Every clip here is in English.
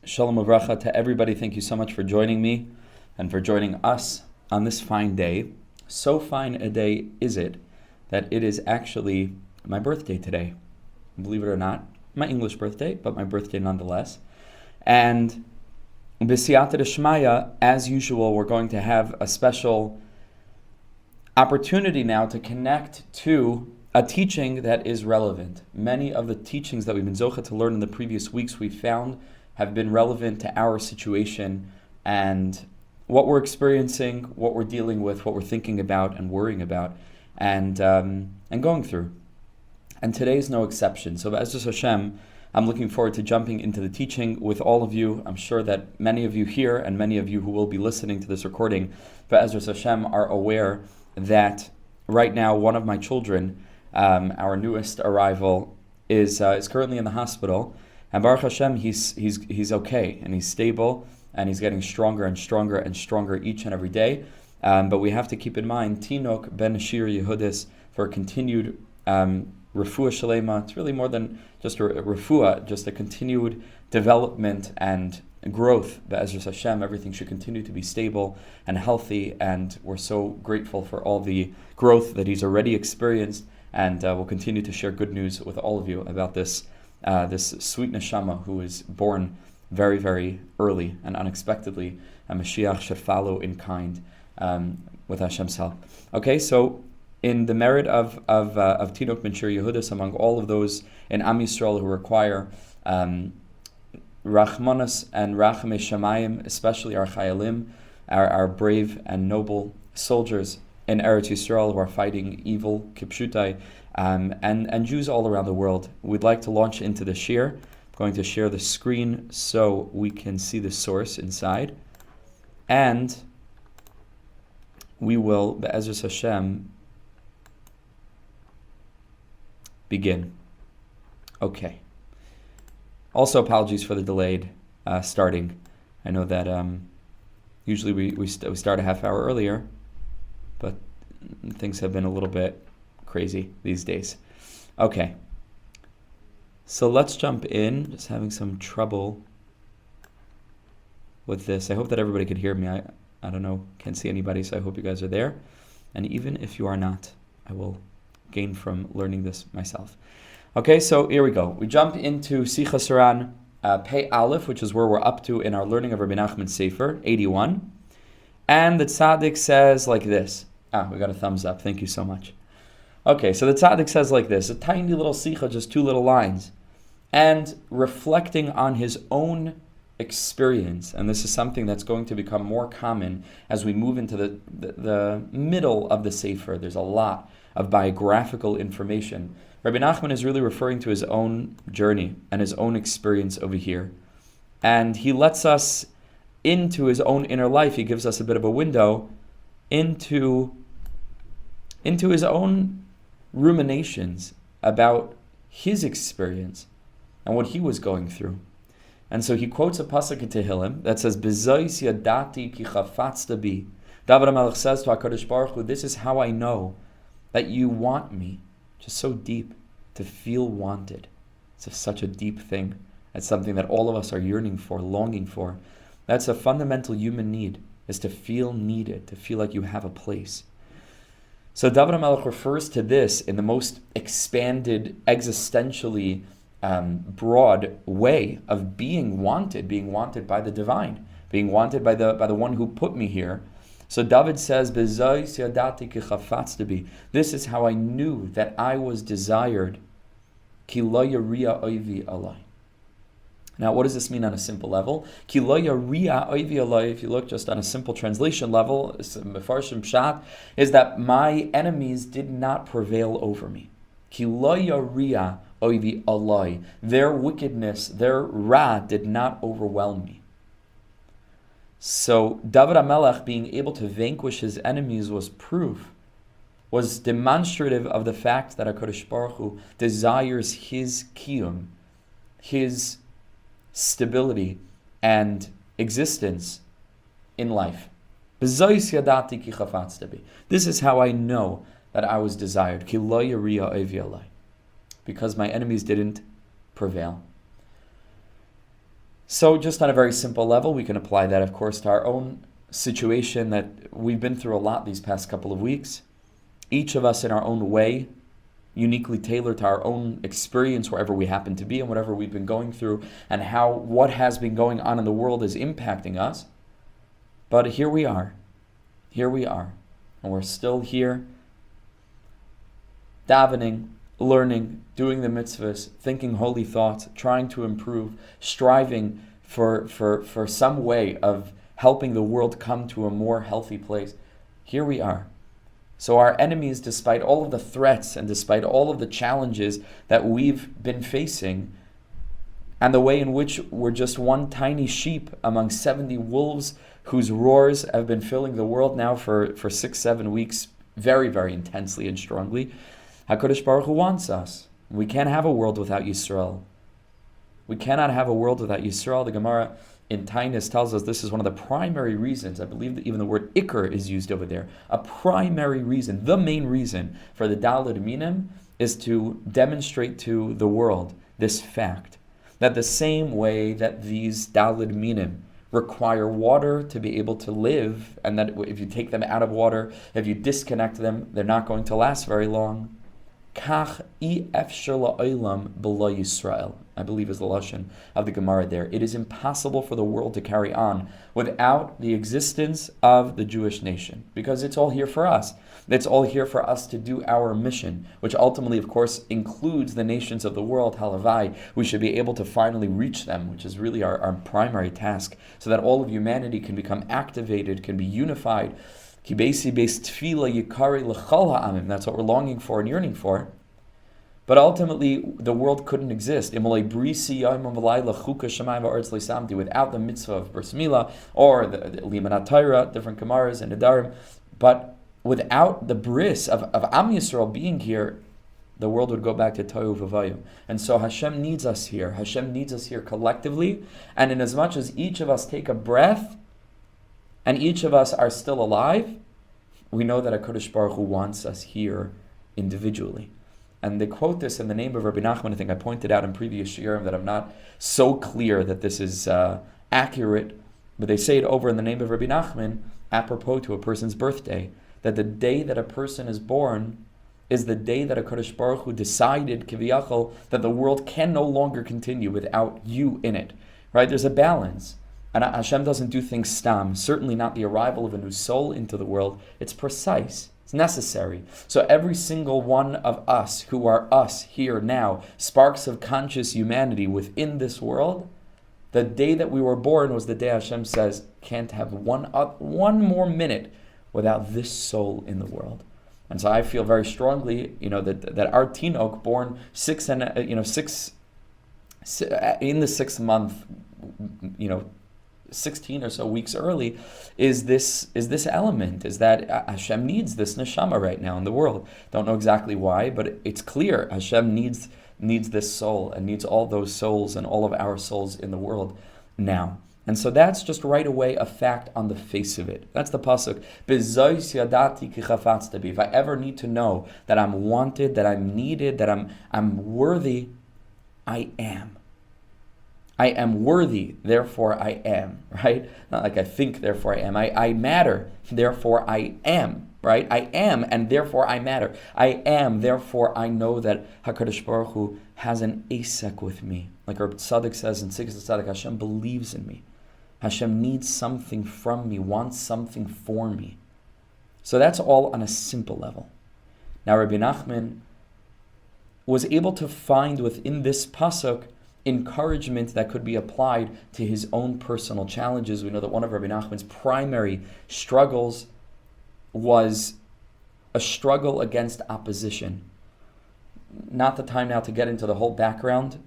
Shalom Uvracha to everybody. Thank you so much for joining me and for joining us on this fine day. So fine a day is it that it is actually my birthday today. Believe it or not, my English birthday, but my birthday nonetheless. And b'siyata d'shmaya, as usual, we're going to have a special opportunity now to connect to a teaching that is relevant. Many of the teachings that we've been zocha to learn in the previous weeks we found have been relevant to our situation and what we're experiencing, what we're dealing with, what we're thinking about and worrying about, and going through. And today is no exception. So Be'ezus Hashem, I'm looking forward to jumping into the teaching with all of you. I'm sure that many of you here and many of you who will be listening to this recording, Be'ezus Hashem, are aware that right now one of my children, our newest arrival, is currently in the hospital. And Baruch Hashem, he's okay and he's stable and he's getting stronger and stronger and stronger each and every day. But we have to keep in mind, Tinok ben shiur Yehudis, for a continued refuah shalema. It's really more than just a refuah, just a continued development and growth. Be'ezus Hashem, everything should continue to be stable and healthy, and we're so grateful for all the growth that he's already experienced, and we'll continue to share good news with all of you about this sweet neshama who is born very, very early and unexpectedly. A Mashiach should follow in kind with Hashem's help. Okay, so in the merit of Tinok ben shiur Yehudis, among all of those in Am Yisrael who require Rachmanas and Rachamei Shamayim, especially our Chayalim, our brave and noble soldiers in Eretz Yisrael who are fighting evil, Kipshutai, and Jews all around the world. We'd like to launch into the shiur. I'm going to share the screen so we can see the source inside. And we will, Be'ezus Hashem, begin. Okay. Also, apologies for the delayed starting. I know that usually we start a half hour earlier, but things have been a little bit crazy these days. Okay, so let's jump in. Just having some trouble with this. I hope that everybody could hear me. I don't know, can't see anybody, so I hope you guys are there. And even if you are not, I will gain from learning this myself. Okay, so here we go. We jump into Sichos HaRan, Pei Aleph, which is where we're up to in our learning of Rabbi Nachman Sefer, 81. And the tzaddik says like this. We got a thumbs up. Thank you so much. Okay, so the tzaddik says like this, a tiny little sicha, just 2 little lines, and reflecting on his own experience. And this is something that's going to become more common as we move into the middle of the Sefer. There's a lot of biographical information. Rabbi Nachman is really referring to his own journey and his own experience over here. And he lets us into his own inner life. He gives us a bit of a window into his own ruminations about his experience and what he was going through. And so he quotes a pasuk in Tehillim that says, "B'zois yadati ki chafatzta bi." David HaMelech says to HaKadosh Baruch Hu, this is how I know that you want me. Just so deep, to feel wanted. It's just such a deep thing. It's something that all of us are yearning for, longing for. That's a fundamental human need, is to feel needed, to feel like you have a place. So David HaMelech refers to this in the most expanded, existentially broad way of being wanted by the divine, being wanted by the one who put me here. So David says, "B'zois yadati ki chafatzta bi." This is how I knew that I was desired. Ki lo yaria oivi alai. Now, what does this mean on a simple level? Ki lo yaria oivi alai. If you look just on a simple translation level, mefarshim pshat, is that my enemies did not prevail over me. Ki lo yaria oivi alai. Their wickedness, their ra, did not overwhelm me. So David HaMelech being able to vanquish his enemies was proof, was demonstrative of the fact that HaKadosh Baruch Hu desires his kiyum, his stability and existence in life. This is how I know that I was desired. Because my enemies didn't prevail. So just on a very simple level, we can apply that, of course, to our own situation that we've been through a lot these past couple of weeks. Each of us in our own way, uniquely tailored to our own experience wherever we happen to be and whatever we've been going through, and how what has been going on in the world is impacting us. But here we are, and we're still here, davening, learning, doing the mitzvahs, thinking holy thoughts, trying to improve, striving for some way of helping the world come to a more healthy place. Here we are. So our enemies, despite all of the threats and despite all of the challenges that we've been facing, and the way in which we're just one tiny sheep among 70 wolves whose roars have been filling the world now for 6-7 weeks very, very intensely and strongly, HaKadosh Baruch Hu wants us. We can't have a world without Yisrael. We cannot have a world without Yisrael. The Gemara in Tainus tells us this is one of the primary reasons. I believe that even the word Iker is used over there. A primary reason, the main reason for the Daled Minim is to demonstrate to the world this fact that the same way that these Daled Minim require water to be able to live, and that if you take them out of water, if you disconnect them, they're not going to last very long. Kach efshar la'olam b'lo Yisrael, I believe is the lashon of the Gemara there. It is impossible for the world to carry on without the existence of the Jewish nation, because it's all here for us. It's all here for us to do our mission, which ultimately, of course, includes the nations of the world, halavai. We should be able to finally reach them, which is really our primary task, so that all of humanity can become activated, can be unified. That's what we're longing for and yearning for. But ultimately, the world couldn't exist without the mitzvah of Bris Milah or the Limanat Torah, different Gemaras and Nedarim. But without the bris of Am Yisrael being here, the world would go back to Tohu V'Vayu. And so Hashem needs us here. Hashem needs us here collectively. And in as much as each of us take a breath, and each of us are still alive, we know that HaKadosh Baruch Hu wants us here individually. And they quote this in the name of Rabbi Nachman. I think I pointed out in previous shiurim that I'm not so clear that this is accurate, but they say it over in the name of Rabbi Nachman, apropos to a person's birthday, that the day that a person is born is the day that HaKadosh Baruch Hu decided, kiviyachol, that the world can no longer continue without you in it. Right? There's a balance. And Hashem doesn't do things stam, certainly not the arrival of a new soul into the world. It's precise. It's necessary. So every single one of us who are us here now, sparks of conscious humanity within this world, the day that we were born was the day Hashem says, can't have one more minute without this soul in the world. And so I feel very strongly, that our Tinok born in the 6th month, 16 or so weeks early, is this element, is that Hashem needs this neshama right now in the world. Don't know exactly why, but it's clear Hashem needs this soul and needs all those souls and all of our souls in the world now. And so that's just right away a fact on the face of it. That's the pasuk. B'zois yadati ki chafatzta bi. If I ever need to know that I'm wanted, that I'm needed, that I'm worthy, I am. I am worthy, therefore I am, right? Not like I think, therefore I am. I matter, therefore I am, right? I am, and therefore I matter. I am, therefore I know that HaKadosh Baruch Hu has an asek with me. Like our tzaddik says in Sichos HaRan, Hashem believes in me. Hashem needs something from me, wants something for me. So that's all on a simple level. Now Rabbi Nachman was able to find within this pasuk encouragement that could be applied to his own personal challenges. We know that one of Rabbi Nachman's primary struggles was a struggle against opposition. Not the time now to get into the whole background,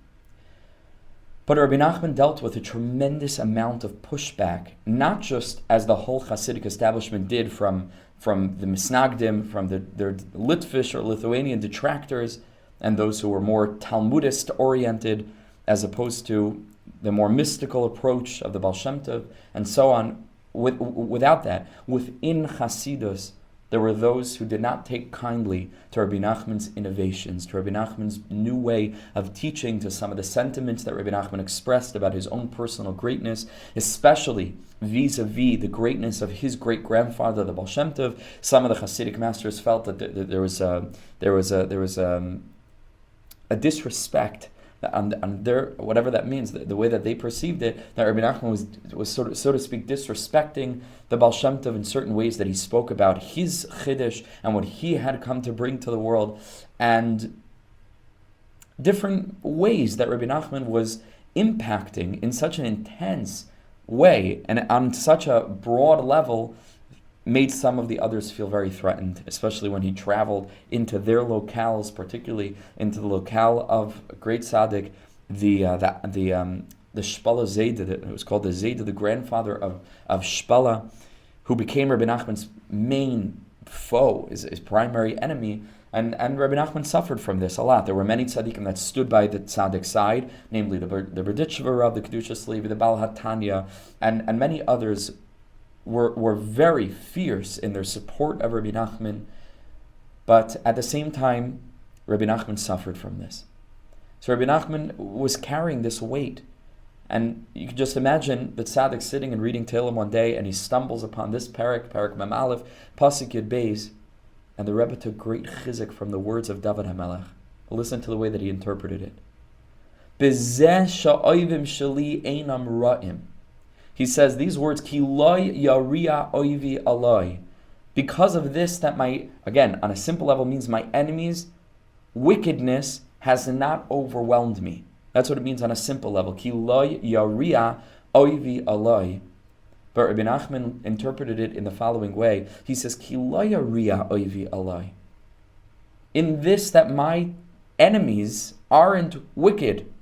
but Rabbi Nachman dealt with a tremendous amount of pushback, not just as the whole Hasidic establishment did from the Misnagdim, from their Litvish or Lithuanian detractors, and those who were more Talmudist oriented, as opposed to the more mystical approach of the Baal Shem Tov, and so on. Without that, within Hasidus, there were those who did not take kindly to Rabbi Nachman's innovations, to Rabbi Nachman's new way of teaching, to some of the sentiments that Rabbi Nachman expressed about his own personal greatness, especially vis-a-vis the greatness of his great-grandfather, the Baal Shem Tov. Some of the Hasidic masters felt that there was a disrespect on their, whatever that means, the way that they perceived it, that Rabbi Nachman was so to speak disrespecting the Baal Shem Tov in certain ways, that he spoke about his chiddush and what he had come to bring to the world, and different ways that Rabbi Nachman was impacting in such an intense way and on such a broad level, made some of the others feel very threatened, especially when he traveled into their locales, particularly into the locale of great tzaddik, the Shpala Zayda. It was called the Zayda, the grandfather of Shpala, who became Rabbi Nachman's main foe, his primary enemy. And Rabbi Nachman suffered from this a lot. There were many tzaddikim that stood by the tzaddik side, namely the Berditchever Rav, the Kedushas Levi, the Baal HaTanya, and many others were very fierce in their support of Rabbi Nachman, but at the same time, Rabbi Nachman suffered from this. So Rabbi Nachman was carrying this weight, and you can just imagine the tzaddik sitting and reading Tehillim one day, and he stumbles upon this parak Mem Aleph, Pasuk Yud Beis, and the Rebbe took great chizuk from the words of David HaMelech. Listen to the way that he interpreted it. Bezeh sha'oivim sheli einam ra'im. He says these words, Ki loy yaria oivi aloi. Because of this, that my, again, on a simple level, means my enemies' wickedness has not overwhelmed me. That's what it means on a simple level. Ki loy yaria oivi aloi. But Rabbi Nachman interpreted it in the following way. He says, Ki loy yaria oivi aloi. In this, that my enemies aren't wicked.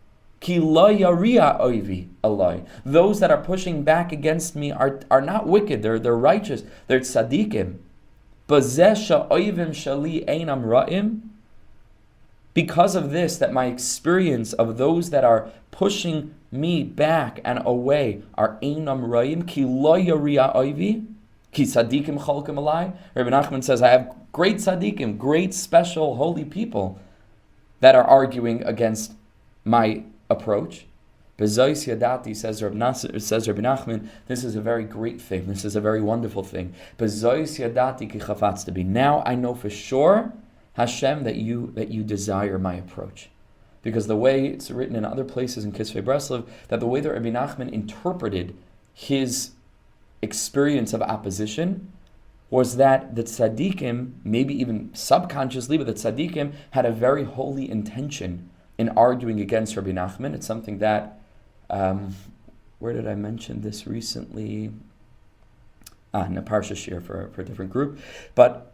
Ki lo yaria oivi aloi. Those that are pushing back against me are not wicked. They're righteous. They're tzaddikim. Bazeh sha'oivim shali einam ra'im. Because of this, that my experience of those that are pushing me back and away are einam ra'im. Ki lo yaria oivi. Ki tzaddikim cholkim alai. Rebbe Nachman says, I have great tzaddikim, great special holy people that are arguing against my approach. Bezois yadati, says Rabbi Nachman, this is a very great thing. This is a very wonderful thing. Bezois yadati ki chafatz be. Now I know for sure, Hashem, that you desire my approach, because the way it's written in other places in Kisvei Breslov, that the way that Rabbi Nachman interpreted his experience of opposition was that the tzaddikim, maybe even subconsciously, but the tzaddikim had a very holy intention in arguing against Rabbi Nachman. It's something that, where did I mention this recently? In a Parsha Shiur for a different group. But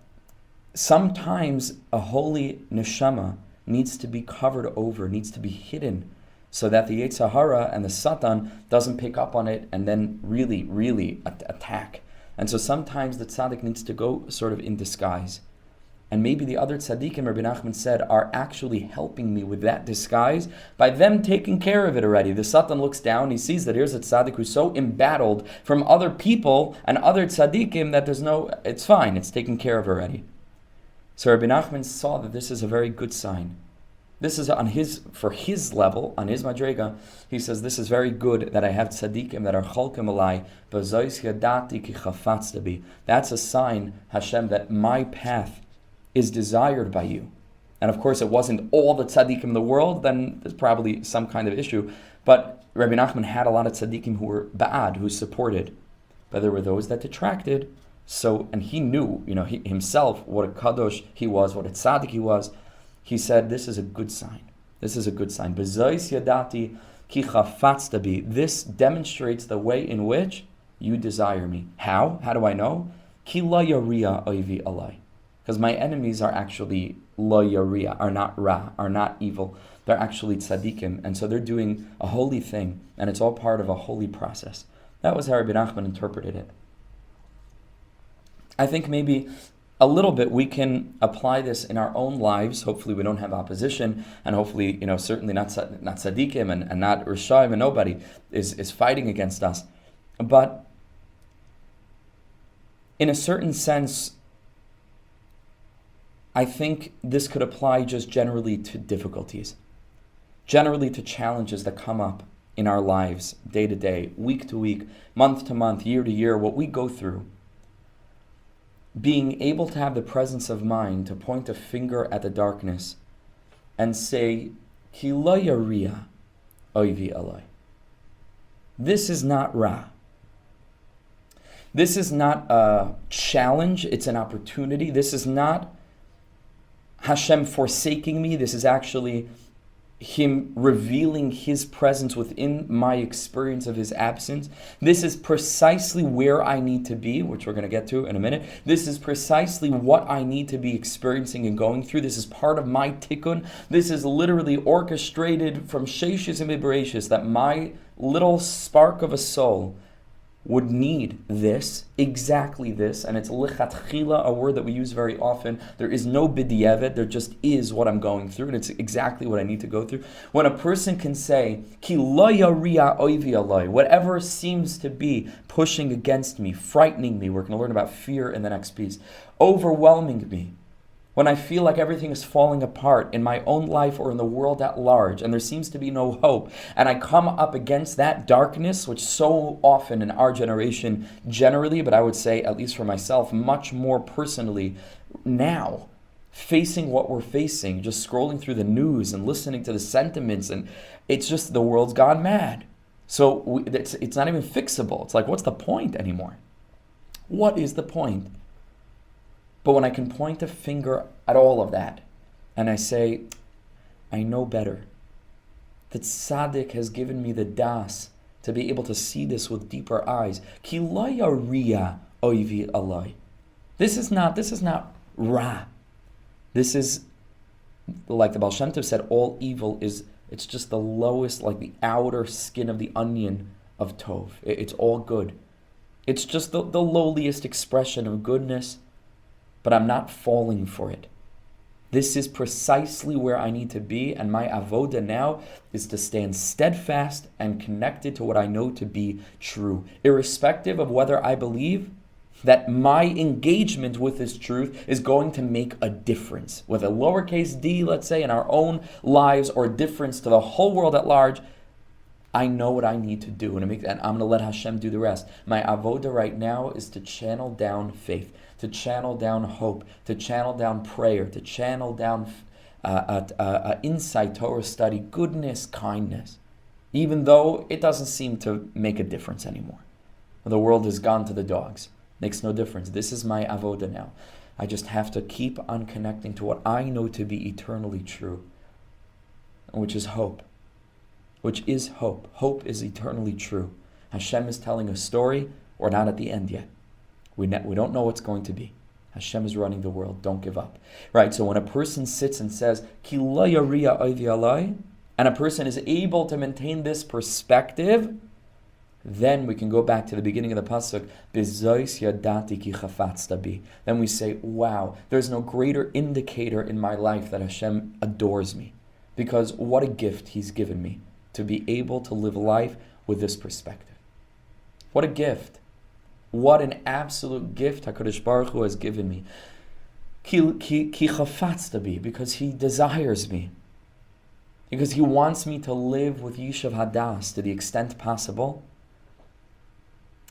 sometimes a holy neshama needs to be covered over, needs to be hidden, so that the Yetzer Hara and the Satan doesn't pick up on it and then really attack. And so sometimes the tzaddik needs to go sort of in disguise. And maybe the other tzaddikim, Rabbi Nachman said, are actually helping me with that disguise by them taking care of it already. The Satan looks down, he sees that here's a tzaddik who's so embattled from other people and other tzaddikim that it's fine, it's taken care of already. So Rabbi Nachman saw that this is a very good sign. This is for his level, on his madrega. He says, this is very good that I have tzaddikim that are cholkim alai, b'zois yadati ki chafatzta bi. That's a sign, Hashem, that my path is desired by you. And of course, it wasn't all the tzaddikim in the world, then there's probably some kind of issue. But Rabbi Nachman had a lot of tzaddikim who were ba'ad, who supported. But there were those that detracted. So, and he knew, himself, what a kadosh he was, what a tzaddik he was. He said, this is a good sign. This is a good sign. B'zois yadati ki chafatzta bi. This demonstrates the way in which you desire me. How? How do I know? Ki la yaria oivi alai. Because my enemies are actually lo yaria, are not ra, are not evil. They're actually tzaddikim. And so they're doing a holy thing. And it's all part of a holy process. That was how Rabbi Nachman interpreted it. I think maybe a little bit we can apply this in our own lives. Hopefully we don't have opposition. And hopefully, certainly not tzaddikim and not Rishayim, and nobody is fighting against us. But in a certain sense, I think this could apply just generally to difficulties, generally to challenges that come up in our lives, day to day, week to week, month to month, year to year, what we go through. Being able to have the presence of mind to point a finger at the darkness and say, Ki lo yaria oivi alai. This is not Ra. This is not a challenge, it's an opportunity. This is not Hashem forsaking me. This is actually Him revealing His presence within my experience of His absence. This is precisely where I need to be, which we're going to get to in a minute. This is precisely what I need to be experiencing and going through. This is part of my tikkun. This is literally orchestrated from Sheshis and Mibereshis, that my little spark of a soul would need this, exactly this, and it's lichatchila, a word that we use very often. There is no b'diavad, there just is what I'm going through, and it's exactly what I need to go through. When a person can say, Ki lo yaria oivi alai, whatever seems to be pushing against me, frightening me, we're going to learn about fear in the next piece, overwhelming me, when I feel like everything is falling apart in my own life or in the world at large, and there seems to be no hope, and I come up against that darkness, which so often in our generation generally, but I would say, at least for myself, much more personally now, facing what we're facing, just scrolling through the news and listening to the sentiments, and it's just the world's gone mad. So it's not even fixable. It's like, what's the point anymore? What is the point? But when I can point a finger at all of that, and I say, I know better. That Tzaddik has given me the das to be able to see this with deeper eyes. Ki lo yaria oivi alai. This is not Ra. This is, like the Baal Shem Tov said, all evil it's just the lowest, like the outer skin of the onion of Tov. It's all good. It's just the lowliest expression of goodness, but I'm not falling for it. This is precisely where I need to be, and my avoda now is to stand steadfast and connected to what I know to be true, irrespective of whether I believe that my engagement with this truth is going to make a difference, with a lowercase d, let's say, in our own lives, or a difference to the whole world at large. I know what I need to do, and I'm going to let Hashem do the rest. My avoda right now is to channel down faith, to channel down hope, to channel down prayer, to channel down insight, Torah study, goodness, kindness, even though it doesn't seem to make a difference anymore. The world has gone to the dogs. Makes no difference. This is my avoda now. I just have to keep on connecting to what I know to be eternally true, which is hope. Which is hope. Hope is eternally true. Hashem is telling a story. We're not at the end yet. We don't know what's going to be. Hashem is running the world. Don't give up. Right, so when a person sits and says, Ki lo yaria oivi alai, and a person is able to maintain this perspective, then we can go back to the beginning of the pasuk, Bezois yadati ki chafatzta bi. Then we say, wow, there's no greater indicator in my life that Hashem adores me. Because what a gift He's given me to be able to live life with this perspective. What a gift. What an absolute gift HaKadosh Baruch Hu has given me. Ki chafatzta bi, because He desires me. Because He wants me to live with Yishuv Hadas to the extent possible.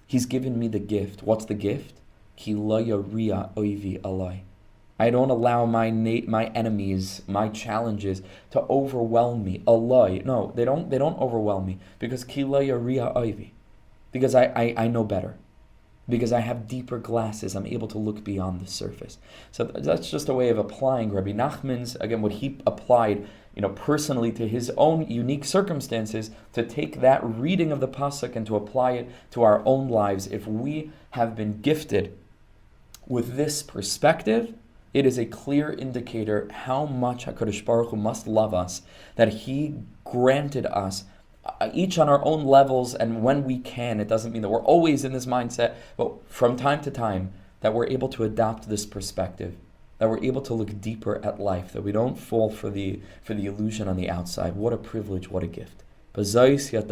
He's given me the gift. What's the gift? Ki lo yaria oivi alai. I don't allow my enemies, my challenges to overwhelm me. Alai. No, they don't overwhelm me. Because ki lo yaria oivi. Because I know better. Because I have deeper glasses. I'm able to look beyond the surface. So that's just a way of applying Rabbi Nachman's, again, what he applied, personally to his own unique circumstances, to take that reading of the pasuk and to apply it to our own lives. If we have been gifted with this perspective, it is a clear indicator how much HaKadosh Baruch Hu must love us, that He granted us, each on our own levels, and when we can. It doesn't mean that we're always in this mindset, but from time to time, that we're able to adopt this perspective, that we're able to look deeper at life, that we don't fall for the illusion on the outside. What a privilege, what a gift. This shows that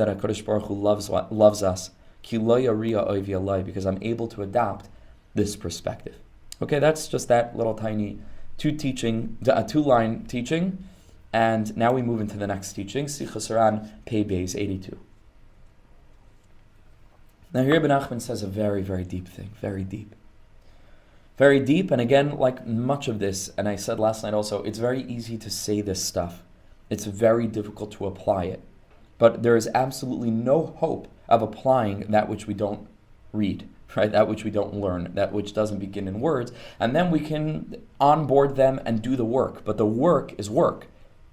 HaKadosh Baruch Hu loves us, because I'm able to adopt this perspective. Okay, that's just that little tiny two-line teaching. And now we move into the next teaching, Sichos HaRan, Phobias 82. Now here Rebbe Nachman says a very, very deep thing, very deep. Very deep, and again, like much of this, and I said last night also, it's very easy to say this stuff. It's very difficult to apply it. But there is absolutely no hope of applying that which we don't read, right? That which we don't learn, that which doesn't begin in words. And then we can onboard them and do the work. But the work is work.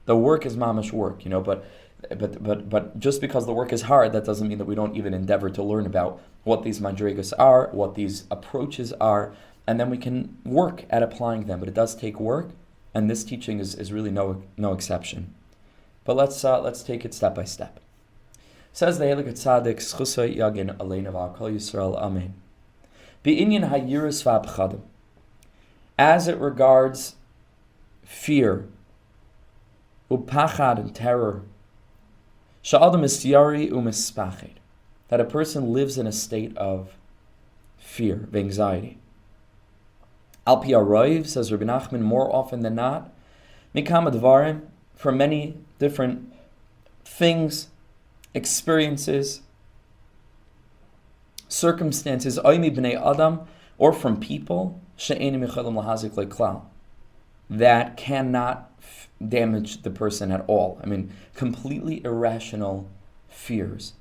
The work is mamash work, but just because the work is hard, that doesn't mean that we don't even endeavor to learn about what these madrigas are, what these approaches are, and then we can work at applying them. But it does take work, and this teaching is really no exception. But let's take it step by step. Says the Heilige Tzaddik, Schusay Yagin Aleinu V'Kol Yisrael, Amen. Be'inyan hayirus v'apchadim. As it regards fear, upachad and terror, sha'adam isyari umispachid, that a person lives in a state of fear, of anxiety. Al pi haroiv, says Rebbe Nachman, more often than not, mikama davarim, for many different things, experiences, circumstances, oimi b'nei adam, or from people, she'enim yicholim lahazik leklal, that cannot damage the person at all. I mean, completely irrational fears.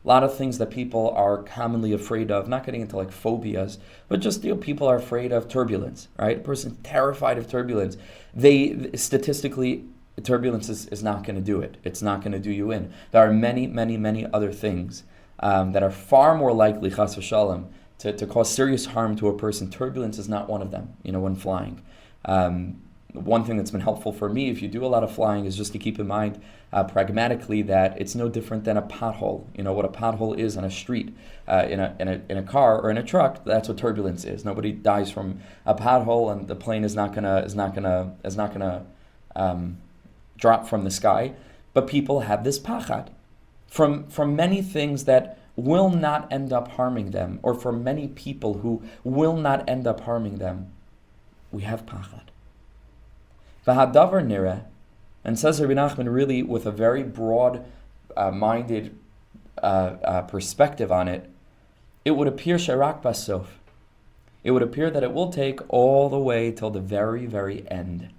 A lot of things that people are commonly afraid of, not getting into like phobias, but just people are afraid of turbulence, right? A person terrified of turbulence. Statistically, turbulence is not going to do it. It's not going to do you in. There are many, many, many other things that are far more likely, chas v'shalom, to cause serious harm to a person. Turbulence is not one of them, when flying. One thing that's been helpful for me, if you do a lot of flying, is just to keep in mind pragmatically that it's no different than a pothole. What a pothole is on a street, in a car or in a truck. That's what turbulence is. Nobody dies from a pothole, and the plane is not gonna drop from the sky. But people have this pachad from many things that will not end up harming them, or for many people who will not end up harming them. We have pachad. V'hadavar nireh, and says Rebbe Nachman really with a very broad-minded perspective on it, it would appear sharak basof. It would appear that it will take all the way till the very, very end.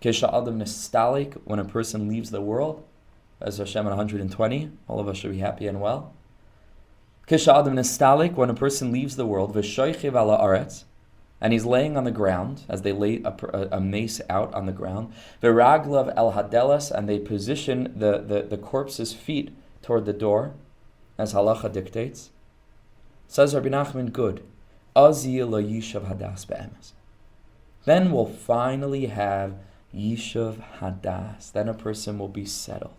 Kesha adam nestalik, when a person leaves the world, as Hashem at 120, all of us should be happy and well. Kesha adam nestalik, when a person leaves the world, v'shoichiv ala aretz, and he's laying on the ground, as they lay a mace out on the ground. V'raglav el hadelas, and they position the corpse's feet toward the door, as halacha dictates. Says Rabbi Nachman, good. Azil lo yishav hadas be'emes. Then we'll finally have yishav hadas. Then a person will be settled.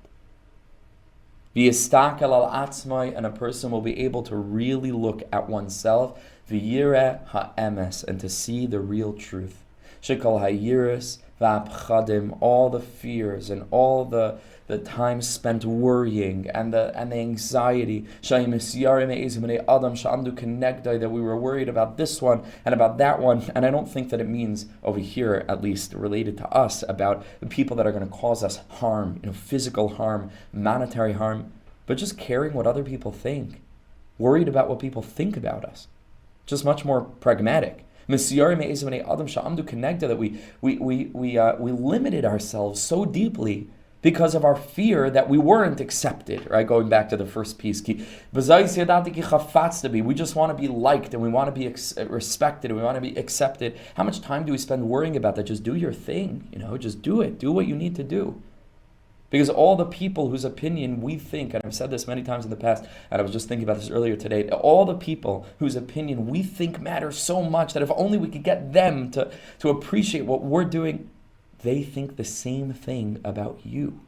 V'yistakel al atzmai, and a person will be able to really look at oneself. V'yireh ha'emes, and to see the real truth. Shekol ha'iris v'apchadim, all the fears and all the time spent worrying and the anxiety. That we were worried about this one and about that one. And I don't think that it means over here, at least related to us, about the people that are going to cause us harm, physical harm, monetary harm, but just caring what other people think, worried about what people think about us. Just much more pragmatic. That we limited ourselves so deeply because of our fear that we weren't accepted, right? Going back to the first piece. We just want to be liked, and we want to be respected, and we want to be accepted. How much time do we spend worrying about that? Just do your thing, just do it. Do what you need to do. Because all the people whose opinion we think, and I've said this many times in the past, and I was just thinking about this earlier today, all the people whose opinion we think matters so much that if only we could get them to appreciate what we're doing, they think the same thing about you.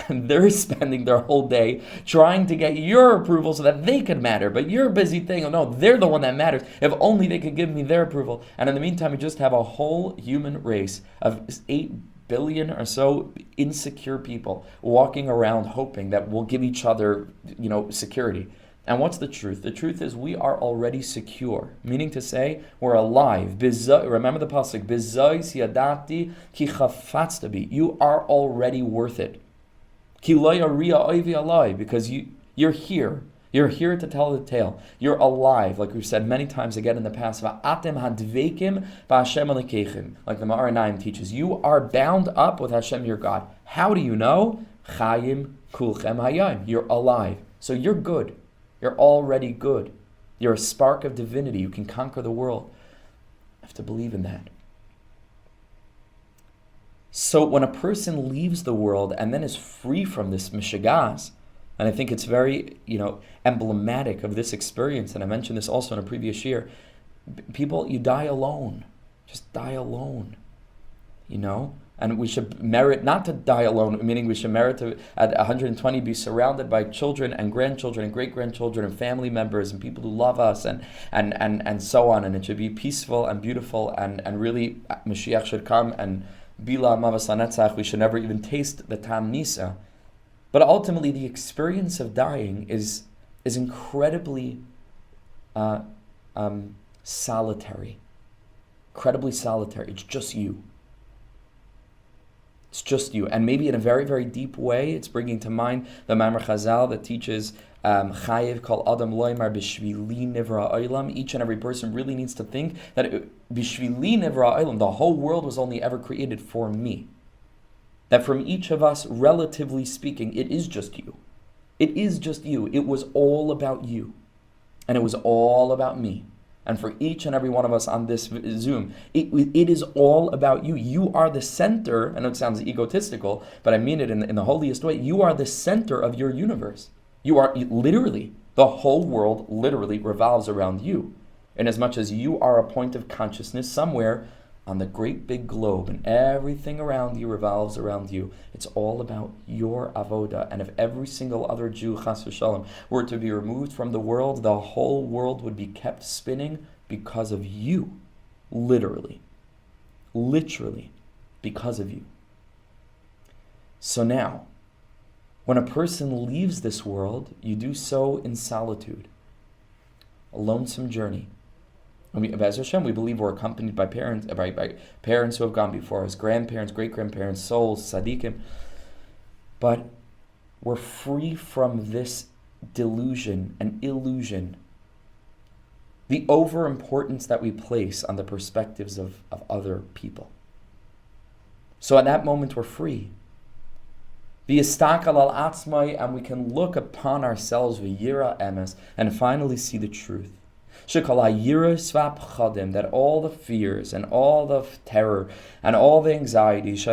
And they're spending their whole day trying to get your approval so that they could matter. But your busy thing, oh no, they're the one that matters. If only they could give me their approval. And in the meantime, we just have a whole human race of 8 billion or so insecure people walking around hoping that we'll give each other, security. And what's the truth? The truth is we are already secure, meaning to say we're alive. Remember the pasuk, Bizai siyadati ki chafatzta bi. You are already worth it. Ki lo yariya oivi alai, because you're here. You're here to tell the tale. You're alive, like we've said many times again in the past. Va'atem hadveikim ba'Hashem alekechem, like the Ma'ar Naim teaches. You are bound up with Hashem, your God. How do you know? Chayim kulchem hayayim. You're alive. So you're good. You're already good. You're a spark of divinity. You can conquer the world. I have to believe in that. So when a person leaves the world and then is free from this mishagas, and I think it's very, emblematic of this experience, and I mentioned this also in a previous year, people, you die alone. Just die alone. And we should merit not to die alone, meaning we should merit to, at 120, be surrounded by children and grandchildren and great-grandchildren and family members and people who love us and so on. And it should be peaceful and beautiful and really Mashiach should come and Bila Mavas Lanetzach. We should never even taste the Tam Nisa. But ultimately, the experience of dying is incredibly solitary. Incredibly solitary. It's just you. It's just you. And maybe in a very, very deep way, it's bringing to mind the Ma'amar Chazal that teaches Chayev kol adam loymar b'shvili nivra olam. Each and every person really needs to think that b'shvili nivra olam, the whole world was only ever created for me. That from each of us, relatively speaking, it is just you. It is just you. It was all about you. And it was all about me. And for each and every one of us on this Zoom, it is all about you. You are the center. I know it sounds egotistical, but I mean it in the holiest way. You are the center of your universe. You are literally, the whole world literally revolves around you. And as much as you are a point of consciousness somewhere on the great big globe, and everything around you revolves around you. It's all about your avoda. And if every single other Jew, chas v'shalom, were to be removed from the world, the whole world would be kept spinning because of you. Literally, because of you. So now, when a person leaves this world, you do so in solitude, a lonesome journey. As Hashem, we believe we're accompanied by parents who have gone before us, grandparents, great-grandparents, souls, tzaddikim. But we're free from this delusion and illusion, the overimportance that we place on the perspectives of other people. So at that moment, we're free. V'yistakal al atzmai, and we can look upon ourselves v'yira emes, and finally see the truth. That all the fears and all the terror and all the anxiety that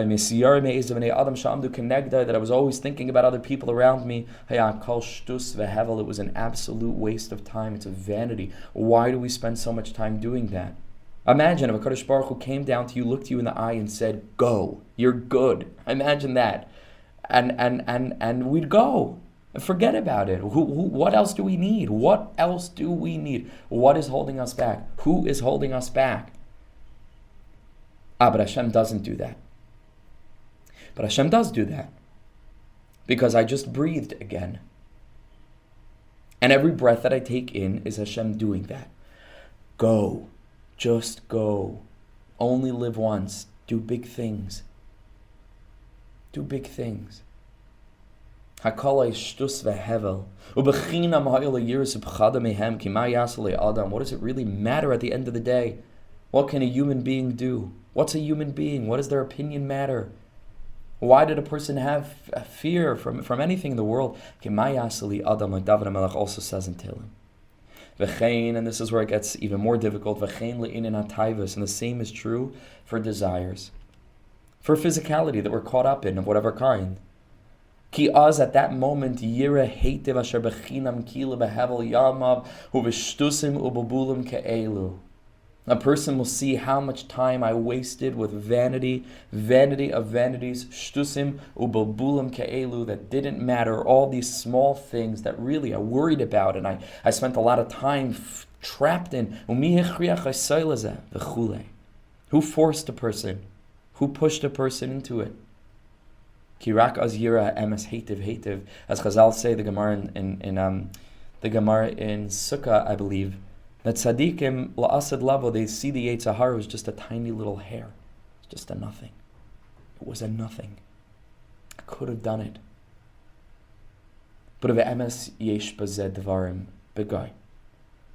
I was always thinking about other people around me, it was an absolute waste of time. It's a vanity. Why do we spend so much time doing that? Imagine if a Kadosh Baruch Hu came down to you, looked you in the eye and said, go, you're good. Imagine that. And we'd go. Forget about it. What else do we need? What else do we need? What is holding us back? Who is holding us back? But Hashem doesn't do that. But Hashem does do that. Because I just breathed again. And every breath that I take in is Hashem doing that. Go. Just go. Only live once. Do big things. Do big things. What does it really matter at the end of the day? What can a human being do? What's a human being? What does their opinion matter? Why did a person have fear from anything in the world? Like David HaMelech also says in Tehillim. And this is where it gets even more difficult. And the same is true for desires. For physicality that we're caught up in, of whatever kind. Ki az, at that moment, yira heitiv asher bechinam kila behevel yamav hu v'shtusim u'bubulim ke'elu. A person will see how much time I wasted with vanity of vanities, shtusim u'bubulim ke'elu, that didn't matter, all these small things that really I worried about, and I spent a lot of time trapped in. Who forced a person? Who pushed a person into it? Kirak az yira emes heitiv. As Chazal say, the Gemara in the Gemara in Sukkah, I believe, that tzaddikim la'asad lavo, they see the Yetzer Hara was just a tiny little hair, just a nothing. It was a nothing. I could have done it. But of emes yesh bazeh dvarim begoy.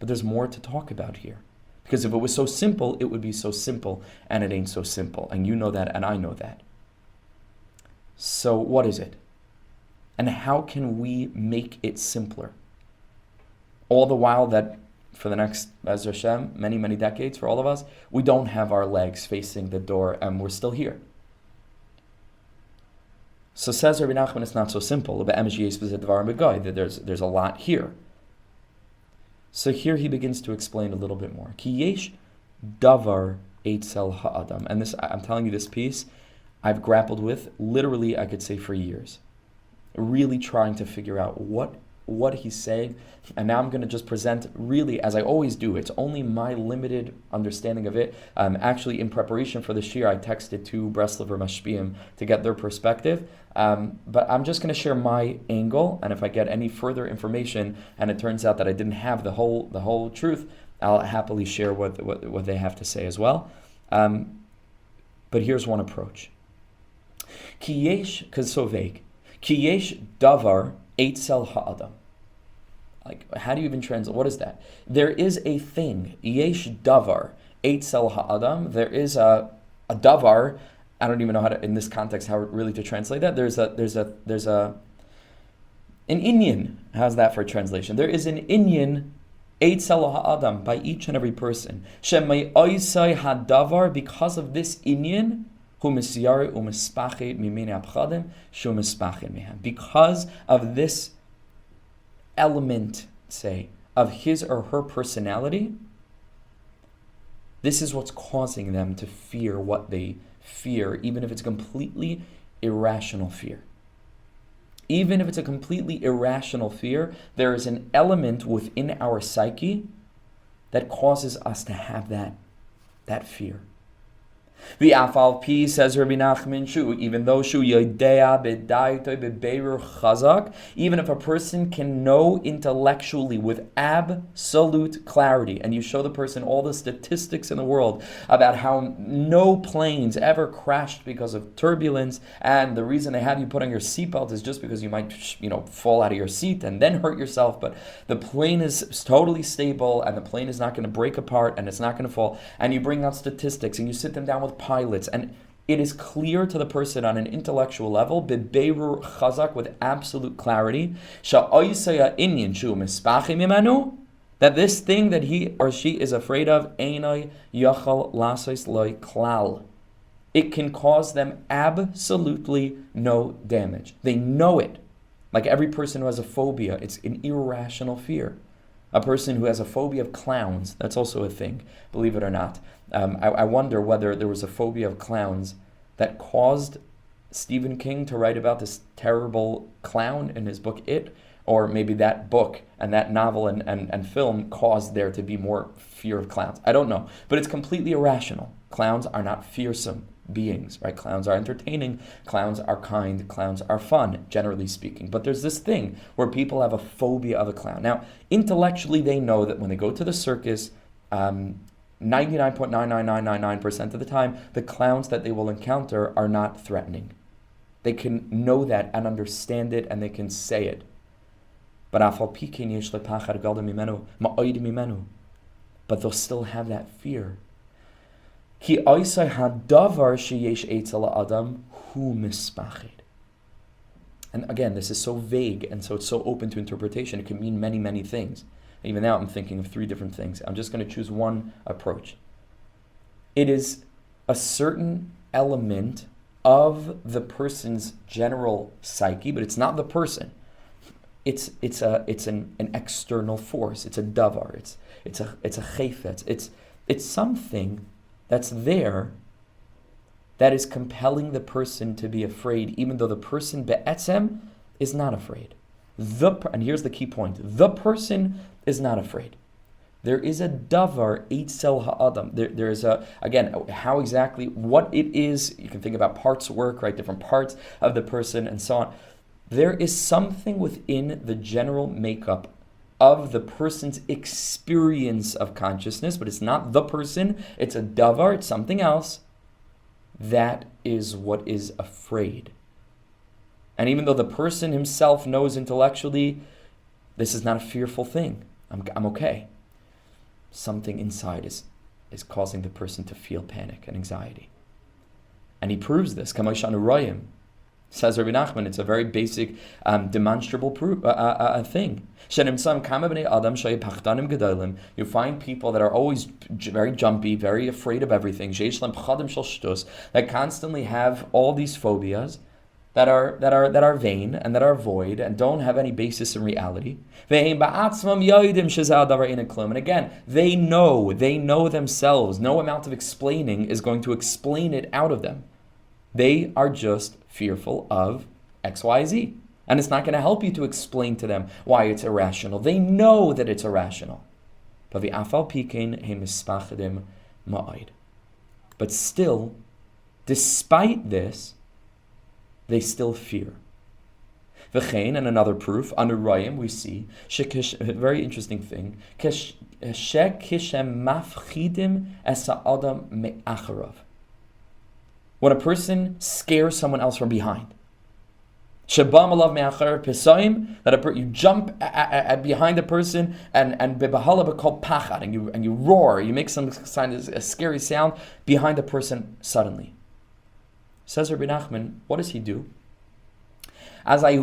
But there's more to talk about here. Because if it was so simple, it would be so simple, and it ain't so simple. And you know that, and I know that. So what is it? And how can we make it simpler? All the while that for the next, Be'ez Hashem, many, many decades for all of us, we don't have our legs facing the door and we're still here. So says Rabbi Nachman, it's not so simple. There's a lot here. So here he begins to explain a little bit more. Ki yesh davar eitzel ha'adam. And this, I'm telling you, this piece I've grappled with, literally, I could say for years. Really trying to figure out what he's saying. And now I'm going to just present, really, as I always do, it's only my limited understanding of it. Actually, in preparation for the shiur, I texted two Breslover Mashpiyim to get their perspective. But I'm just going to share my angle, and if I get any further information, and it turns out that I didn't have the whole truth, I'll happily share what they have to say as well. But here's one approach. Ki yesh, because it's so vague. Ki yesh davar eitzel ha'adam. Like, how do you even translate? What is that? There is a thing. Yesh davar eitzel ha'adam. There is a davar. I don't even know how to, in this context, how really to translate that. There's an Inyan. How's that for a translation? There is an Inyan eitzel ha'adam by each and every person. Shemay oisai hadavar, because of this Inyan. Because of this element, say, of his or her personality, this is what's causing them to fear what they fear, even if it's completely irrational fear. Even if it's a completely irrational fear, there is an element within our psyche that causes us to have that fear. The afal p, says Rabbi Nachman, shu, even though shu yodea b'daitoi b'beirur chazak, even if a person can know intellectually with absolute clarity, and you show the person all the statistics in the world about how no planes ever crashed because of turbulence, and the reason they have you put on your seatbelt is just because you might, fall out of your seat and then hurt yourself, but the plane is totally stable, and the plane is not going to break apart, and it's not going to fall, and you bring out statistics, and you sit them down with pilots, and it is clear to the person on an intellectual level, bebeirur chazak, with absolute clarity, that this thing that he or she is afraid of, einai yachal lasos loy klal, it can cause them absolutely no damage. They know it. Like every person who has a phobia, it's an irrational fear. A person who has a phobia of clowns, that's also a thing, believe it or not. I wonder whether there was a phobia of clowns that caused Stephen King to write about this terrible clown in his book It, or maybe that book and that novel and film caused there to be more fear of clowns. I don't know, but it's completely irrational. Clowns are not fearsome beings, right? Clowns are entertaining, clowns are kind, clowns are fun, generally speaking. But there's this thing where people have a phobia of a clown. Now, intellectually, they know that when they go to the circus, 99.99999% of the time, the clowns that they will encounter are not threatening. They can know that and understand it, and they can say it. But they'll still have that fear. And again, this is so vague, and so it's so open to interpretation. It can mean many, many things. Even now I'm thinking of 3 different things. I'm just going to choose one approach. It is a certain element of the person's general psyche, but it's not the person. It's an external force. It's a davar. It's a chayfetz. It's something that's there that is compelling the person to be afraid, even though the person be'etzem is not afraid. And here's the key point. The person is not afraid. There is a davar eitzel ha'adam. There is again, how exactly, what it is, you can think about parts work, right? Different parts of the person and so on. There is something within the general makeup of the person's experience of consciousness, but it's not the person, it's a davar, it's something else. That is what is afraid. And even though the person himself knows intellectually, this is not a fearful thing, I'm okay, something inside is causing the person to feel panic and anxiety. And he proves this. Says Rebbe Nachman, it's a very basic, demonstrable thing. You find people that are always very jumpy, very afraid of everything, that constantly have all these phobias, that are vain and that are void and don't have any basis in reality. And again, they know themselves. No amount of explaining is going to explain it out of them. They are just fearful of XYZ. And it's not going to help you to explain to them why it's irrational. They know that it's irrational. But still, despite this, they still fear. And another proof, Anurayim, we see, a very interesting thing, when a person scares someone else from behind. That you jump behind a person and you roar, you make some sign, a scary sound behind a person suddenly. Says Rebbe Nachman, what does he do? As he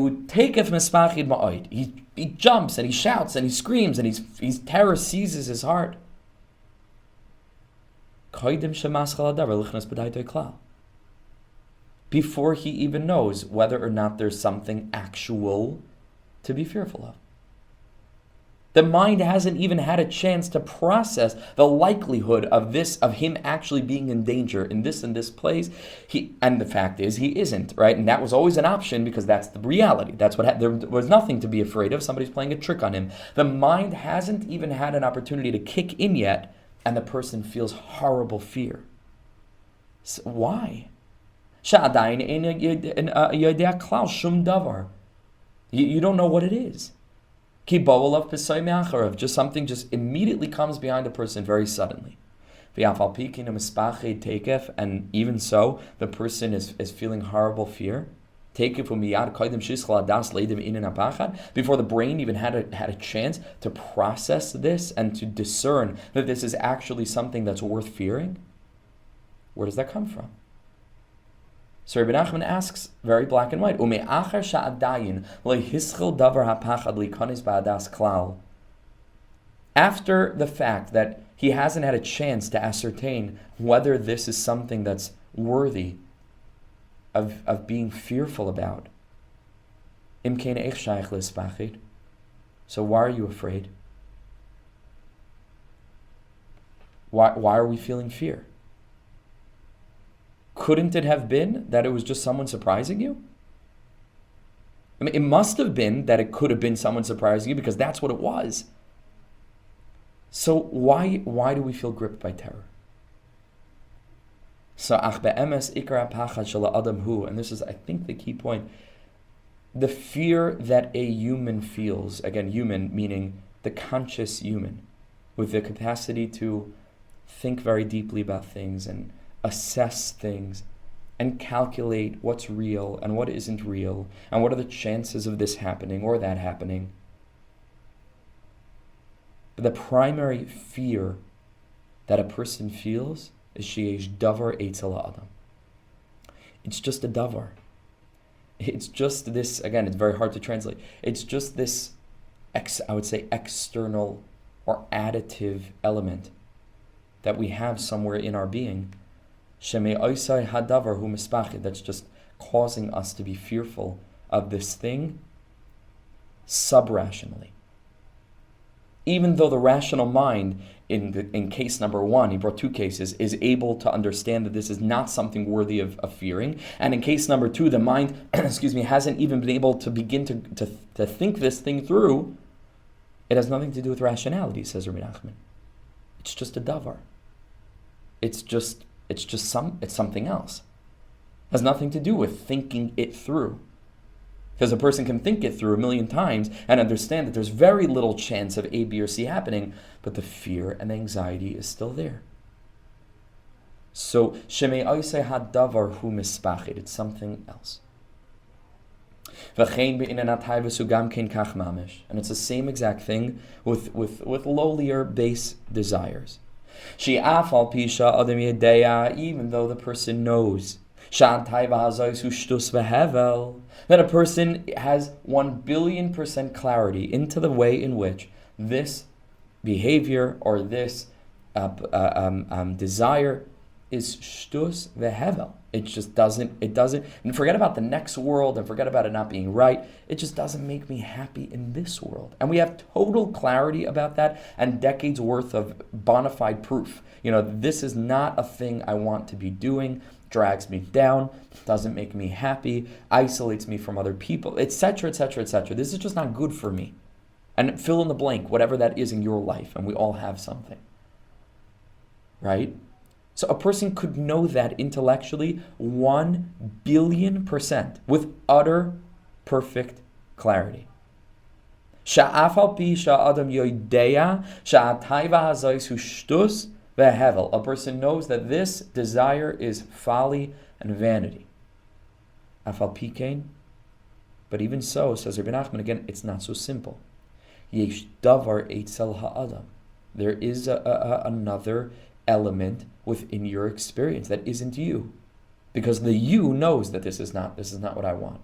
jumps and he shouts and he screams and his terror seizes his heart. Before he even knows whether or not there's something actual to be fearful of. The mind hasn't even had a chance to process the likelihood of him actually being in danger in this place. And the fact is, he isn't, right? And that was always an option because that's the reality. That's what there was nothing to be afraid of. Somebody's playing a trick on him. The mind hasn't even had an opportunity to kick in yet, and the person feels horrible fear. So why? You don't know what it is. Just something just immediately comes behind a person very suddenly. And even so, the person is feeling horrible fear. Before the brain even had a chance to process this and to discern that this is actually something that's worth fearing. Where does that come from? So Rebbe Nachman asks, very black and white, after the fact that he hasn't had a chance to ascertain whether this is something that's worthy of being fearful about. So why are you afraid? Why are we feeling fear? Couldn't it have been that it was just someone surprising you? I mean, it must have been that it could have been someone surprising you because that's what it was. So why do we feel gripped by terror? So and this is, I think, the key point. The fear that a human feels, again, human meaning the conscious human, with the capacity to think very deeply about things and assess things and calculate what's real and what isn't real and what are the chances of this happening or that happening. The primary fear that a person feels is sheyesh davar eitzel ha'adam. It's just a davar. It's just this, again, it's very hard to translate. It's just this, I would say, external or additive element that we have somewhere in our being. That's just causing us to be fearful of this thing subrationally. Even though the rational mind, in case number one, he brought two cases, is able to understand that this is not something worthy of fearing. And in case number two, the mind, hasn't even been able to begin to think this thing through. It has nothing to do with rationality, says Rebbe Nachman. It's just a davar. It's something else. It has nothing to do with thinking it through. Because a person can think it through a million times and understand that there's very little chance of A, B, or C happening, but the fear and the anxiety is still there. So, shemei oisei davar hu mispachid, it's something else. And it's the same exact thing with lowlier base desires. Even though the person knows that a person has 1,000,000,000% clarity into the way in which this behavior or this desire is shtus vehevel. It doesn't, and forget about the next world and forget about it not being right. It just doesn't make me happy in this world. And we have total clarity about that and decades worth of bona fide proof. This is not a thing I want to be doing, drags me down, doesn't make me happy, isolates me from other people, etc., etc., etc. This is just not good for me. And fill in the blank, whatever that is in your life, and we all have something. Right? So a person could know that intellectually 1,000,000,000% with utter perfect clarity. A person knows that this desire is folly and vanity. But even so, says Rebbe Nachman, again, it's not so simple. There is another element within your experience that isn't you, because the you knows that this is not what I want.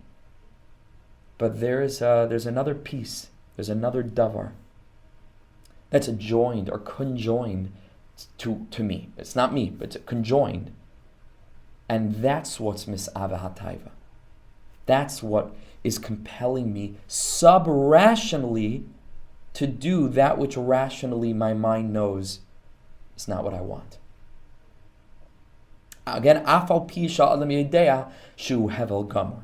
But there's another piece, there's another davar that's joined or conjoined to me. It's not me, but it's conjoined, and that's what's mis'ava hataiva. That's what is compelling me sub-rationally to do that which rationally my mind knows is not what I want. Again, afal pisha adam yedea shu hevel gamor.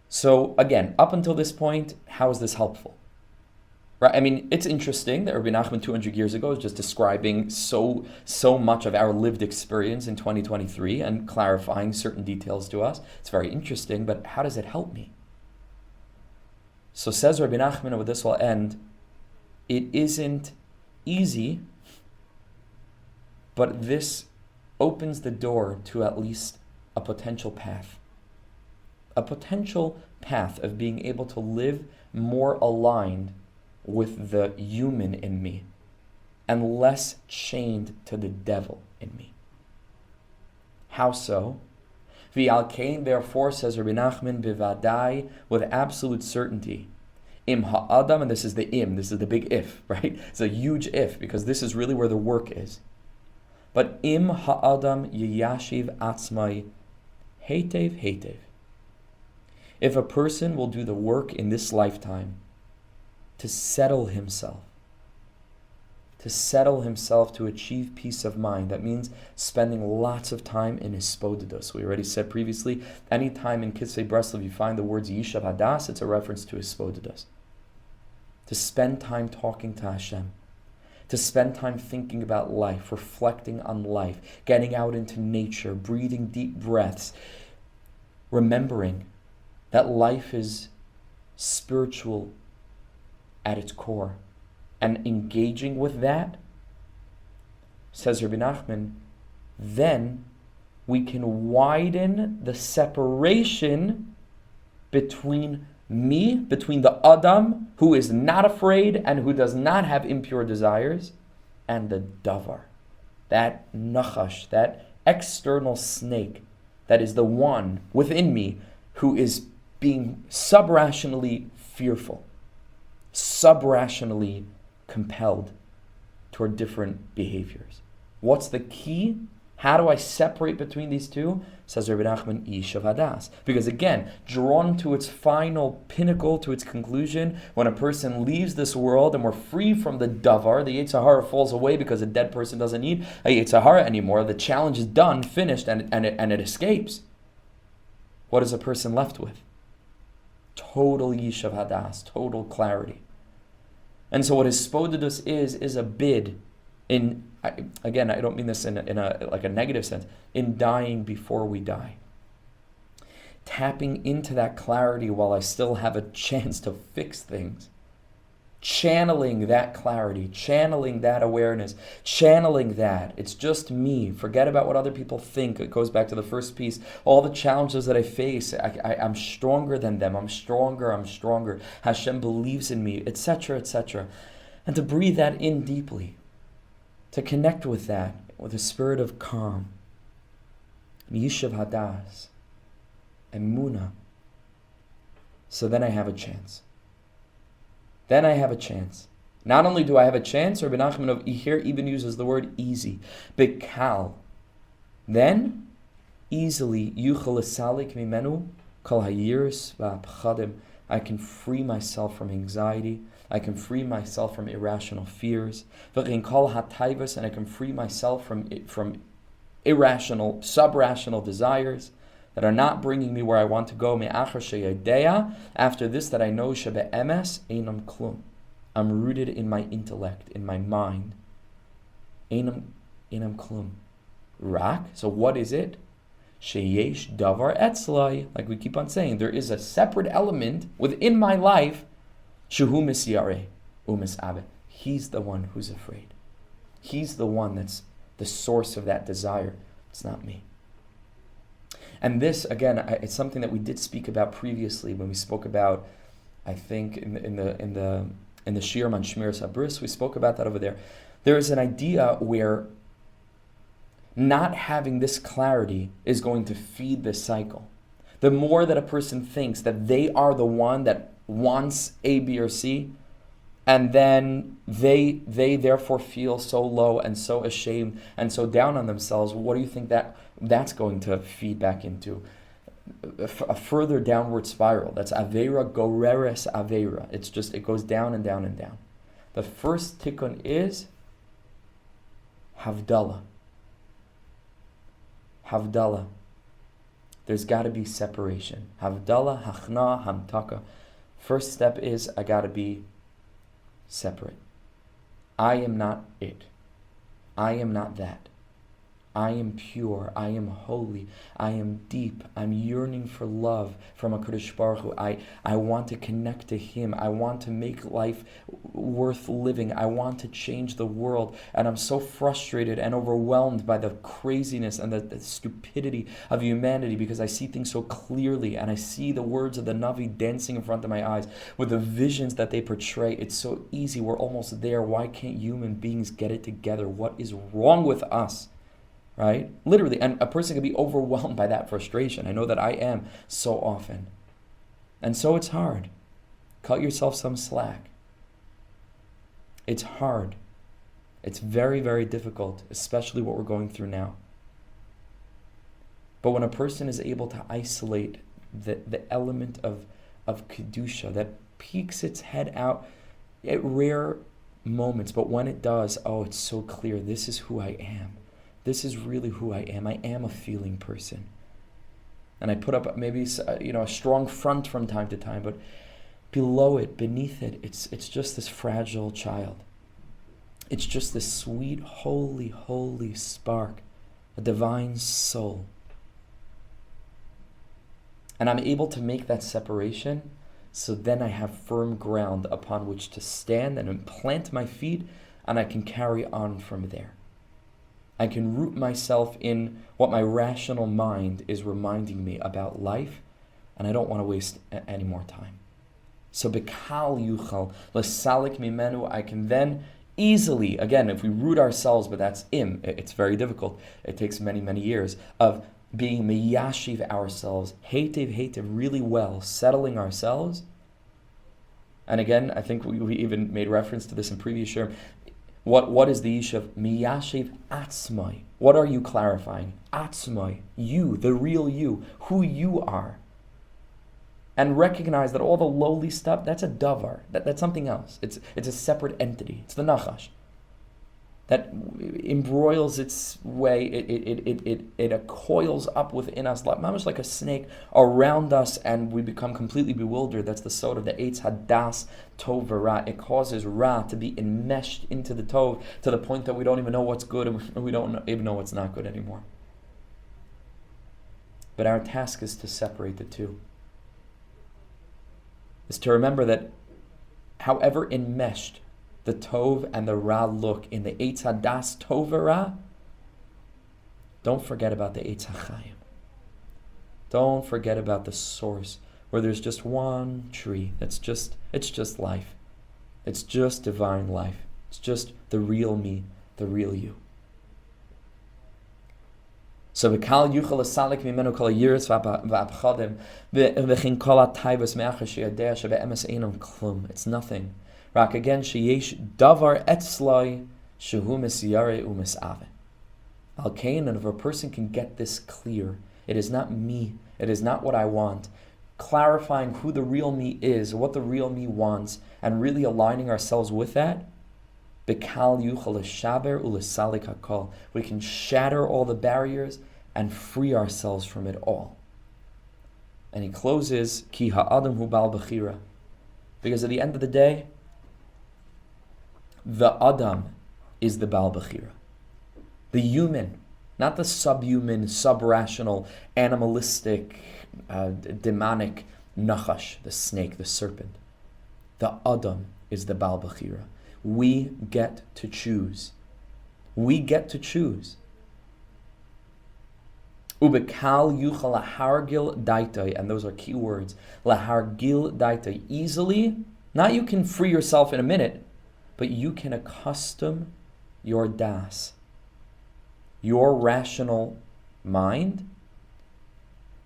So again, up until this point, how is this helpful? Right? I mean, it's interesting that Rebbe Nachman 200 years ago is just describing so much of our lived experience in 2023 and clarifying certain details to us. It's very interesting, but how does it help me? So says Rebbe Nachman, and with this will end, it isn't easy, but this opens the door to at least a potential path. A potential path of being able to live more aligned with the human in me and less chained to the devil in me. How so? V'al kain, therefore, says Rebbe Nachman, bivadai, with absolute certainty, im ha'adam, and this is the big if, right? It's a huge if, because this is really where the work is. But im ha'adam yiyashiv atzmai heitev. If a person will do the work in this lifetime to settle himself to achieve peace of mind, that means spending lots of time in hispodidus. We already said previously, any time in Kitzvei Breslov you find the words Yishav Hadas, it's a reference to hispodidus. To spend time talking to Hashem, to spend time thinking about life, reflecting on life, getting out into nature, breathing deep breaths, remembering that life is spiritual at its core, and engaging with that, says Rebbe Nachman, then we can widen the separation between me, between the Adam who is not afraid and who does not have impure desires, and the davar, that nachash, that external snake, that is the one within me who is being sub-rationally fearful, sub-rationally compelled toward different behaviors. What's the key? How do I separate between these two? Says Rebbe Nachman, Yishav Hadas. Because again, drawn to its final pinnacle, to its conclusion, when a person leaves this world and we're free from the davar, the Yetzer Hara falls away because a dead person doesn't need a Yetzer Hara anymore. The challenge is done, finished, and it escapes. What is a person left with? Total Yishav Hadas, total clarity. And so what hispodidus is a bid in, again, I don't mean this in a like a negative sense, in dying before we die. tapping into that clarity while I still have a chance to fix things. Channeling that clarity, channeling that awareness, channeling that. It's just me. Forget about what other people think. It goes back to the first piece. All the challenges that I face, I'm stronger than them. I'm stronger. Hashem believes in me, etc., etc. And to breathe that in deeply. To connect with that, with a spirit of calm. Yishav Hadas. Emuna. So then I have a chance. Then I have a chance. Not only do I have a chance, Rebbe Nachman here even uses the word easy. Bekal. Then, easily, yuchal esalik mimenu kol hayiris v'apchadim. I can free myself from anxiety. I can free myself from irrational fears. V'chein kol hataivos, and I can free myself from irrational, sub-rational desires that are not bringing me where I want to go. After this, that I know shebe'emes einam klum. I'm rooted in my intellect, in my mind. Einam klum. Rak. So what is it? Sheyesh davar etzlai. Like we keep on saying, there is a separate element within my life. Shehu misyare umis'abe. He's the one who's afraid. He's the one that's the source of that desire. It's not me. And this, again, it's something that we did speak about previously when we spoke about, I think, in the shiur on Shmiras HaBris, we spoke about that over there. There is an idea where not having this clarity is going to feed this cycle. The more that a person thinks that they are the one that wants A, B, or C, and then they therefore feel so low and so ashamed and so down on themselves, what do you think that's going to feed back into? A further downward spiral. That's Aveira Goreres Aveira. It goes down and down and down. The first tikkun is Havdalah. Havdalah. There's got to be separation. Havdalah, Hachna, Hamtaka. First step is I got to be separate. I am not it. I am not that. I am pure. I am holy. I am deep. I'm yearning for love from HaKadosh Baruch Hu. I want to connect to Him. I want to make life worth living. I want to change the world. And I'm so frustrated and overwhelmed by the craziness and the stupidity of humanity because I see things so clearly and I see the words of the Navi dancing in front of my eyes with the visions that they portray. It's so easy. We're almost there. Why can't human beings get it together? What is wrong with us? Right? Literally, and a person can be overwhelmed by that frustration. I know that I am so often. And so it's hard. Cut yourself some slack. It's hard. It's very, very difficult, especially what we're going through now. But when a person is able to isolate the element of Kedusha that peeks its head out at rare moments, but when it does, it's so clear, this is who I am. This is really who I am. I am a feeling person. And I put up maybe a strong front from time to time, but below it, beneath it, it's just this fragile child. It's just this sweet, holy, holy spark, a divine soul. And I'm able to make that separation, so then I have firm ground upon which to stand and implant my feet, and I can carry on from there. I can root myself in what my rational mind is reminding me about life, and I don't want to waste any more time. So bekal yuchal lesalik mimenu, I can then easily, again, if we root ourselves, but that's it's very difficult. It takes many, many years of being miyashiv ourselves, heitev, really well, settling ourselves. And again, I think we even made reference to this in previous shiur. What is the issue of miyashiv atzmai? What are you clarifying? Atzmai, you, the real you, who you are. And recognize that all the lowly stuff, that's a davar. That's something else. It's a separate entity. It's the nachash that embroils its way. It coils up within us, almost like a snake around us, and we become completely bewildered. That's the sod of the eitz hadas tov v'ra. It causes ra to be enmeshed into the tov to the point that we don't even know what's good and we don't even know what's not good anymore. But our task is to separate the two. Is to remember that however enmeshed the Tov and the Ra look in the Eitz Hadas Tov Ra, don't forget about the Eitz HaChaim. Don't forget about the source where there's just one tree. It's just life. It's just divine life. It's just the real me, the real you. So v'kal yuchal esalik mimenu kol hayiras v'apchadim v'chin kol ha'taivos me'achar sheyadeh shebe'emes einam klum. It's nothing. Rak again sheyesh davar etzloi shehu misyare u'misave. Al-kain, and if a person can get this clear, it is not me, it is not what I want, clarifying who the real me is, what the real me wants, and really aligning ourselves with that, B'kal yuchal shaber u'lesalik hakol. We can shatter all the barriers and free ourselves from it all. And he closes, Ki ha'adam hu bal b'chira. Because at the end of the day, the Adam is the bal b'chira. The human, not the subhuman, sub-rational, animalistic, demonic nachash, the snake, the serpent. The Adam is the bal b'chira. We get to choose. We get to choose. Ubekal yuchal lahargil daitai, and those are key words. Lahargil daitai, easily. Not you can free yourself in a minute, but you can accustom your das, your rational mind.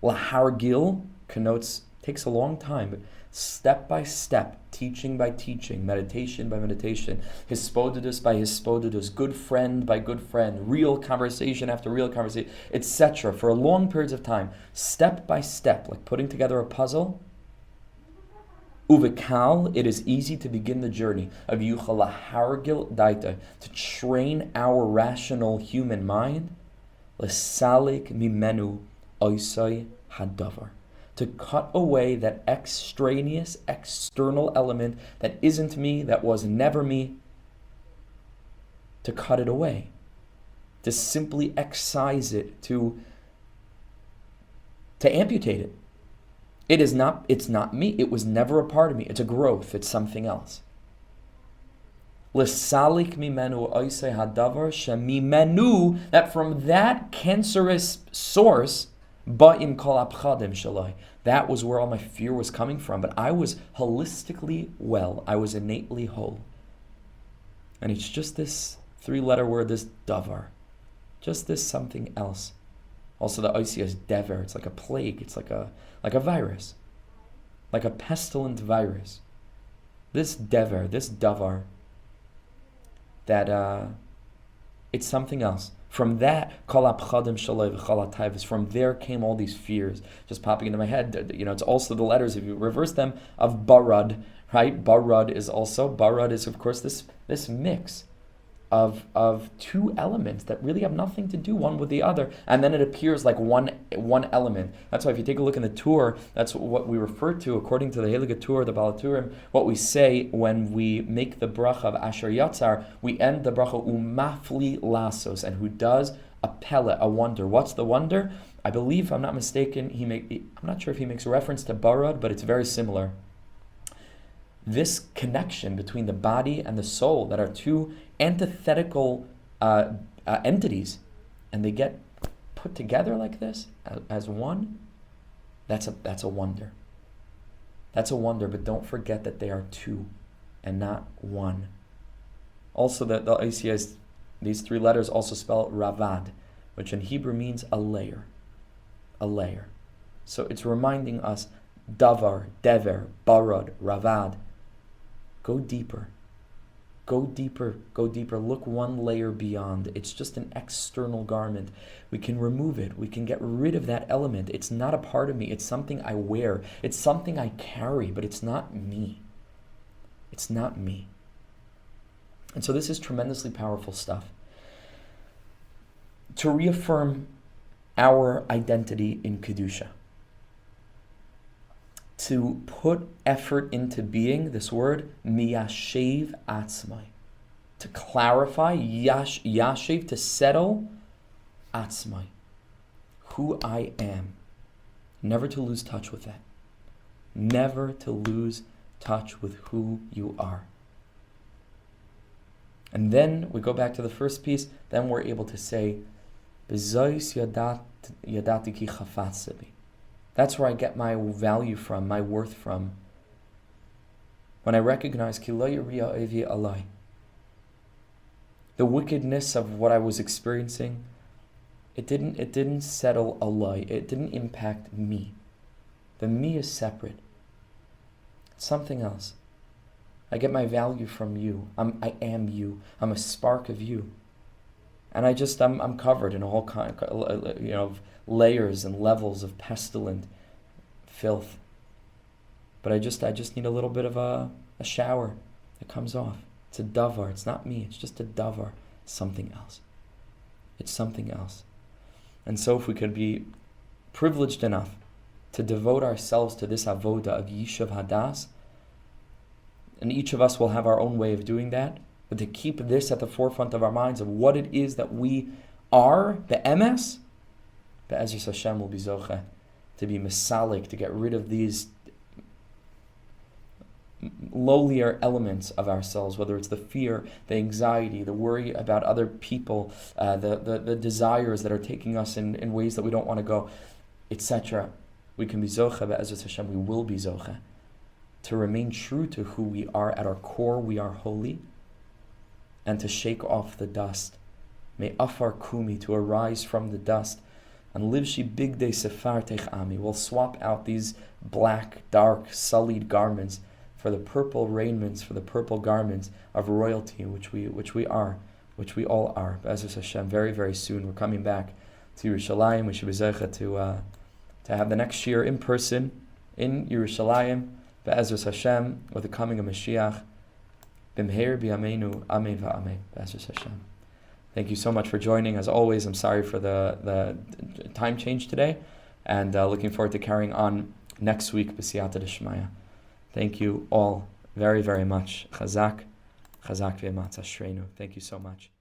Lahargil connotes, takes a long time, but step by step, teaching by teaching, meditation by meditation, hispodidus by hispodidus, good friend by good friend, real conversation after real conversation, etc. For long periods of time, step by step, like putting together a puzzle. Uvikal, it is easy to begin the journey of yuchal lahargil daita, to train our rational human mind, lesalik mimenu oisai hadavar, to cut away that extraneous, external element that isn't me, that was never me, to cut it away, to simply excise it, to amputate it. It's not me, it was never a part of me, it's a growth, it's something else. L'salik mimenu oisei hadavar shemimenu, that from that cancerous source, ba'im kol apchadim shalai, that was where all my fear was coming from, but I was holistically well, I was innately whole. And it's just this three-letter word, this davar, just this something else. Also the oisia is dever, it's like a plague, it's like a virus, like a pestilent virus. This dever, this davar, that it's something else. From that, kol apchadim shalai v'chol ha'taivos, from there came all these fears just popping into my head. You know, it's also the letters, if you reverse them, of barad, right? Barad is of course this mix of two elements that really have nothing to do one with the other, and then it appears like one element. That's why if you take a look in the Tur, that's what we refer to, according to the Heilige Tur, the Balaturim, what we say when we make the bracha of Asher Yatzar, we end the bracha umafli lasos, and who does a pele, a wonder. What's the wonder? I believe, if I'm not mistaken, I'm not sure if he makes a reference to barad, but it's very similar. This connection between the body and the soul, that are two antithetical entities, and they get put together like this as one, that's a wonder. That's a wonder, but don't forget that they are two and not one. Also, the ICS, these three letters also spell ravad, which in Hebrew means a layer. A layer. So it's reminding us, davar, dever, barad, ravad. Go deeper. Go deeper, go deeper. Look one layer beyond. It's just an external garment. We can remove it. We can get rid of that element. It's not a part of me. It's something I wear. It's something I carry, but it's not me. It's not me. And so this is tremendously powerful stuff. To reaffirm our identity in Kedusha, to put effort into being, this word, miyashev atzmai, to clarify, yashev, to settle, atzmai, who I am. Never to lose touch with that. Never to lose touch with who you are. And then we go back to the first piece, then we're able to say, B'zois yadati ki chafatze bi. That's where I get my value from, my worth from. When I recognize ki lo yiriya evi alai. The wickedness of what I was experiencing, it didn't settle alai. It didn't impact me. The me is separate. It's something else. I get my value from you. I am you. I'm a spark of you. And I'm covered in a whole kind of layers and levels of pestilent filth. But I just need a little bit of a shower that comes off. It's a davar. It's not me. It's just a davar. Something else. It's something else. And so if we could be privileged enough to devote ourselves to this avoda of Yishuv Hadas, and each of us will have our own way of doing that, but to keep this at the forefront of our minds of what it is that we are, be'emes, be'ezras Hashem will be zoche, to be mesalik, to get rid of these lowlier elements of ourselves, whether it's the fear, the anxiety, the worry about other people, the desires that are taking us in ways that we don't want to go, etc. We can be zoche, be'ezras Hashem, we will be zoche, to remain true to who we are at our core. We are holy, and to shake off the dust. May afar kumi, to arise from the dust, and livshi bigdei sefar teich ami. We'll swap out these black, dark, sullied garments for the purple raiments, for the purple garments of royalty, which we all are. Be'ezras Hashem, very, very soon we're coming back to Yerushalayim. We should be zeicha to have the next shiur in person in Yerushalayim. Be'ezras Hashem, with the coming of Mashiach. B'mheir b'yameinu, amen va'amen. Be'ezras Hashem. Thank you so much for joining. As always, I'm sorry for the time change today, and looking forward to carrying on next week b'siyata d'shmaya. Thank you all very, very much. Chazak, chazak v'ematz ashreinu. Thank you so much.